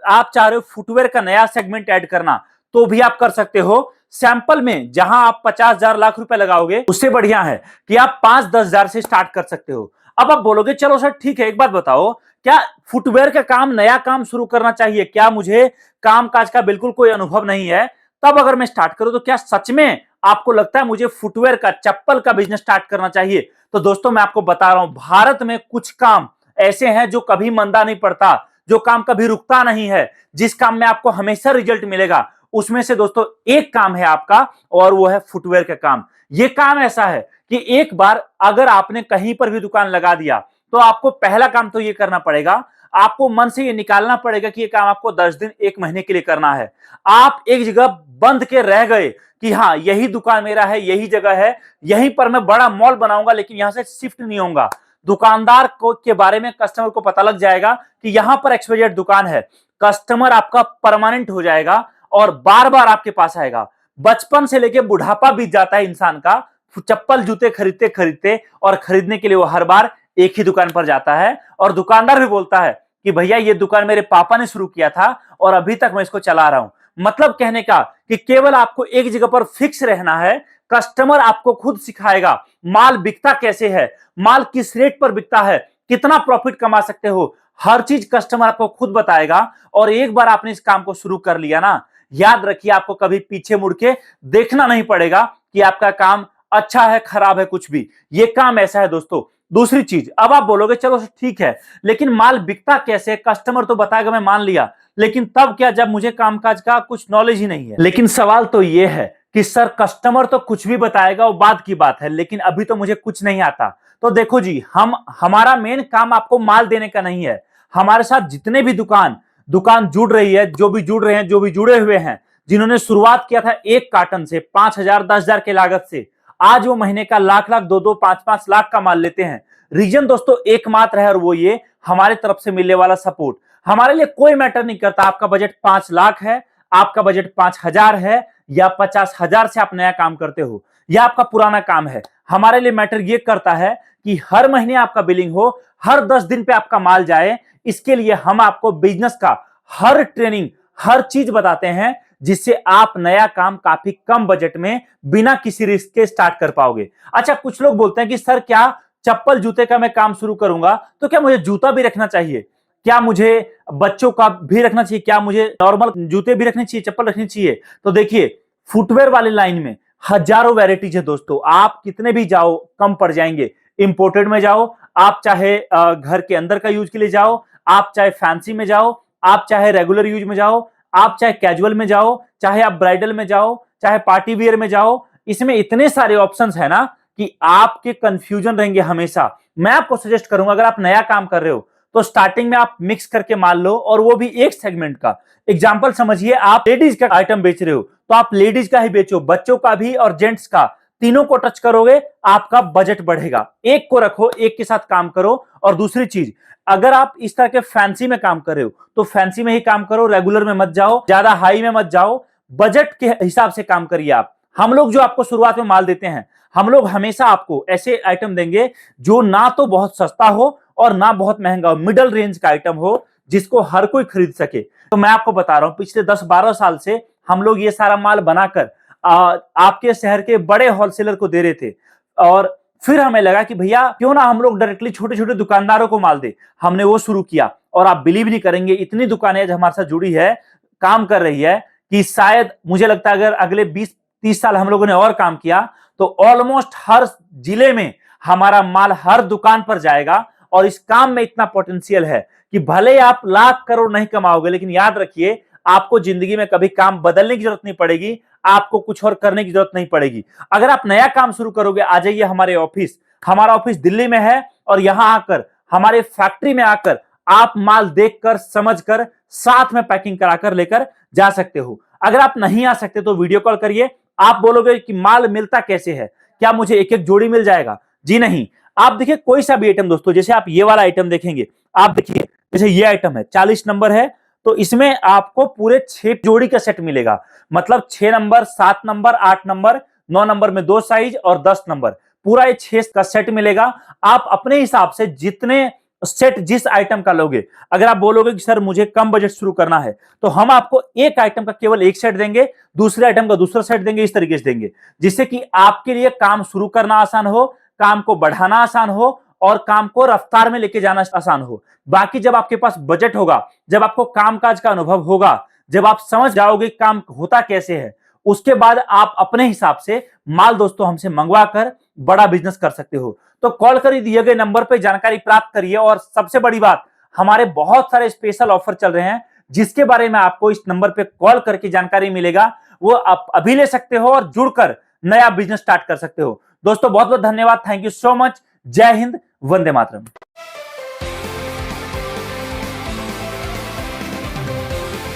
आप चाह रहे हो फुटवेयर का नया सेगमेंट ऐड करना, तो भी आप कर सकते हो। सैंपल में जहां आप 50,000 लाख रुपए लगाओगे, उससे बढ़िया है कि आप 5-10 हजार से स्टार्ट कर सकते हो। अब आप बोलोगे चलो सर ठीक है, एक बात बताओ, क्या फुटवेयर का काम, नया काम शुरू करना चाहिए? क्या मुझे काम काज का बिल्कुल कोई अनुभव नहीं है, तब अगर मैं स्टार्ट करूं तो क्या सच में आपको लगता है मुझे फुटवेयर का, चप्पल का बिजनेस स्टार्ट करना चाहिए? तो दोस्तों मैं आपको बता रहा हूं, भारत में कुछ काम ऐसे हैं जो कभी मंदा नहीं पड़ता, जो काम कभी रुकता नहीं है, जिस काम में आपको हमेशा रिजल्ट मिलेगा। उसमें से दोस्तों एक काम है आपका, और वो है फुटवेयर का काम। ये काम ऐसा है कि एक बार अगर आपने कहीं पर भी दुकान लगा दिया, तो आपको पहला काम तो ये करना पड़ेगा, आपको मन से ये निकालना पड़ेगा कि ये काम आपको 10 दिन, 1 महीने के लिए करना है। आप एक जगह बंद के रह गए कि हाँ यही दुकान मेरा है, यही जगह है, यहीं पर मैं बड़ा मॉल बनाऊंगा, लेकिन यहां से शिफ्ट नहीं होऊंगा। दुकानदार को के बारे में कस्टमर को पता लग जाएगा कि यहां पर XYZ दुकान है, कस्टमर आपका परमानेंट हो जाएगा और बार बार आपके पास आएगा। बचपन से लेके बुढ़ापा बीत जाता है इंसान का चप्पल जूते खरीदते खरीदते, और खरीदने के लिए वो हर बार एक ही दुकान पर जाता है, और दुकानदार भी बोलता है कि भैया ये दुकान मेरे पापा ने शुरू किया था और अभी तक मैं इसको चला रहा हूं। मतलब कहने का कि केवल आपको एक जगह पर फिक्स रहना है, कस्टमर आपको खुद सिखाएगा माल बिकता कैसे है, माल किस रेट पर बिकता है, कितना प्रॉफिट कमा सकते हो, हर चीज कस्टमर आपको खुद बताएगा। और एक बार आपने इस काम को शुरू कर लिया ना, याद रखिए आपको कभी पीछे मुड़ के देखना नहीं पड़ेगा कि आपका काम अच्छा है, खराब है, कुछ भी। ये काम ऐसा है दोस्तों। दूसरी चीज, अब आप बोलोगे चलो ठीक है, लेकिन माल बिकता कैसे, कस्टमर तो बताएगा, मैं मान लिया, लेकिन तब क्या जब मुझे कामकाज का कुछ नॉलेज ही नहीं है। लेकिन सवाल तो यह है कि सर कस्टमर तो कुछ भी बताएगा, वो बात की बात है, लेकिन अभी तो मुझे कुछ नहीं आता। तो देखो जी, हमारा मेन काम आपको माल देने का नहीं है। हमारे साथ जितने भी दुकान जुड़ रही है, जो भी जुड़ रहे हैं, जो भी जुड़े हुए हैं, जिन्होंने शुरुआत किया था 1 कार्टन से, 5,000 10,000 के लागत से, आज वो महीने का लाख लाख, 2-2, 5-5 लाख का माल लेते हैं। रीजन दोस्तों एकमात्र है, और वो ये हमारे तरफ से मिलने वाला सपोर्ट। हमारे लिए कोई मैटर नहीं करता आपका बजट 5 लाख है, आपका बजट 5,000 है, या 50,000 से आप नया काम करते हो, या आपका पुराना काम है। हमारे लिए मैटर ये करता है कि हर महीने आपका बिलिंग हो, हर 10 दिन पे आपका माल जाए। इसके लिए हम आपको बिजनेस का हर ट्रेनिंग, हर चीज बताते हैं, जिससे आप नया काम काफी कम बजट में बिना किसी रिस्क के स्टार्ट कर पाओगे। अच्छा, कुछ लोग बोलते हैं कि सर क्या चप्पल जूते का मैं काम शुरू करूंगा तो क्या मुझे जूता भी रखना चाहिए, क्या मुझे बच्चों का भी रखना चाहिए, क्या मुझे नॉर्मल जूते भी रखने चाहिए, चप्पल रखनी चाहिए? तो देखिए, फुटवेयर वाली लाइन में हजारों वैरायटीज है दोस्तों, आप कितने भी जाओ कम पड़ जाएंगे। इंपोर्टेड में जाओ, आप चाहे घर के अंदर का यूज के लिए जाओ, आप चाहे फैंसी में जाओ, आप चाहे रेगुलर यूज में जाओ, आप चाहे कैजुअल में जाओ, चाहे आप ब्राइडल में जाओ, चाहे पार्टी वियर में जाओ, इसमें इतने सारे ऑप्शंस है ना कि आपके कंफ्यूजन रहेंगे हमेशा। मैं आपको सजेस्ट करूंगा, अगर आप नया काम कर रहे हो तो स्टार्टिंग में आप मिक्स करके माल लो, और वो भी एक सेगमेंट का। एग्जांपल समझिए, आप लेडीज का आइटम बेच रहे हो तो आप लेडीज का ही बेचो, बच्चों का भी और जेंट्स का, तीनों को टच करोगे, आपका बजट बढ़ेगा। एक को रखो, एक के साथ काम करो। और दूसरी चीज, अगर आप इस तरह के फैंसी में काम कर रहे हो तो फैंसी में ही काम करो, रेगुलर में मत जाओ, ज्यादा हाई में मत जाओ, बजट के हिसाब से काम करिए आप। हम लोग जो आपको शुरुआत में माल देते हैं, हम लोग हमेशा आपको ऐसे आइटम देंगे जो ना तो बहुत सस्ता हो और ना बहुत महंगा हो, मिडल रेंज का आइटम हो, जिसको हर कोई खरीद सके। तो मैं आपको बता रहा हूं, पिछले 10-12 साल से हम लोग ये सारा माल बनाकर आपके शहर के बड़े होलसेलर को दे रहे थे, और फिर हमें लगा कि भैया क्यों ना हम लोग डायरेक्टली छोटे छोटे दुकानदारों को माल दे। हमने वो शुरू किया, और आप बिलीव नहीं करेंगे, इतनी दुकानें हमारे साथ जुड़ी है, काम कर रही है, कि शायद मुझे लगता है अगर अगले 20-30 साल हम लोगों ने और काम किया तो ऑलमोस्ट हर जिले में हमारा माल हर दुकान पर जाएगा। और इस काम में इतना पोटेंशियल है कि भले आप लाख करोड़ नहीं कमाओगे, लेकिन याद रखिए आपको जिंदगी में कभी काम बदलने की जरूरत नहीं पड़ेगी, आपको कुछ और करने की जरूरत नहीं पड़ेगी। अगर आप नया काम शुरू करोगे, आ जाइए हमारे ऑफिस। हमारा ऑफिस दिल्ली में है, और यहां आकर, हमारे फैक्ट्री में आकर आप माल देखकर, समझकर, साथ में पैकिंग कराकर लेकर जा सकते हो। अगर आप नहीं आ सकते तो वीडियो कॉल करिए। आप बोलोगे कि माल मिलता कैसे है, क्या मुझे एक एक जोड़ी मिल जाएगा? जी नहीं, आप देखिए कोई सा भी आइटम दोस्तों, जैसे आप ये वाला आइटम देखेंगे, आप देखिए जैसे ये आइटम है 40 नंबर है, तो इसमें आपको पूरे 6 जोड़ी का सेट मिलेगा। मतलब 6 नंबर, 7 नंबर, 8 नंबर, 9 नंबर में 2 साइज और 10 नंबर, पूरा ये 6 का सेट मिलेगा। आप अपने हिसाब से जितने सेट जिस आइटम का लोगे, अगर आप बोलोगे कि सर मुझे कम बजट शुरू करना है, तो हम आपको एक आइटम का केवल एक सेट देंगे, दूसरे आइटम का दूसरा सेट देंगे, इस तरीके से देंगे, जिससे कि आपके लिए काम शुरू करना आसान हो, काम को बढ़ाना आसान हो और काम को रफ्तार में लेके जाना आसान हो। बाकी जब आपके पास बजट होगा, जब आपको कामकाज का अनुभव होगा, जब आप समझ जाओगे काम होता कैसे है, उसके बाद आप अपने हिसाब से माल दोस्तों हमसे मंगवा कर बड़ा बिजनेस कर सकते हो। तो कॉल कर दिए गए नंबर पर जानकारी प्राप्त करिए। और सबसे बड़ी बात, हमारे बहुत सारे स्पेशल ऑफर चल रहे हैं, जिसके बारे में आपको इस नंबर पे कॉल करके जानकारी मिलेगा, वो आप अभी ले सकते हो और जुड़कर नया बिजनेस स्टार्ट कर सकते हो। दोस्तों बहुत बहुत धन्यवाद, थैंक यू सो मच, जय हिंद, वंदे मातरम।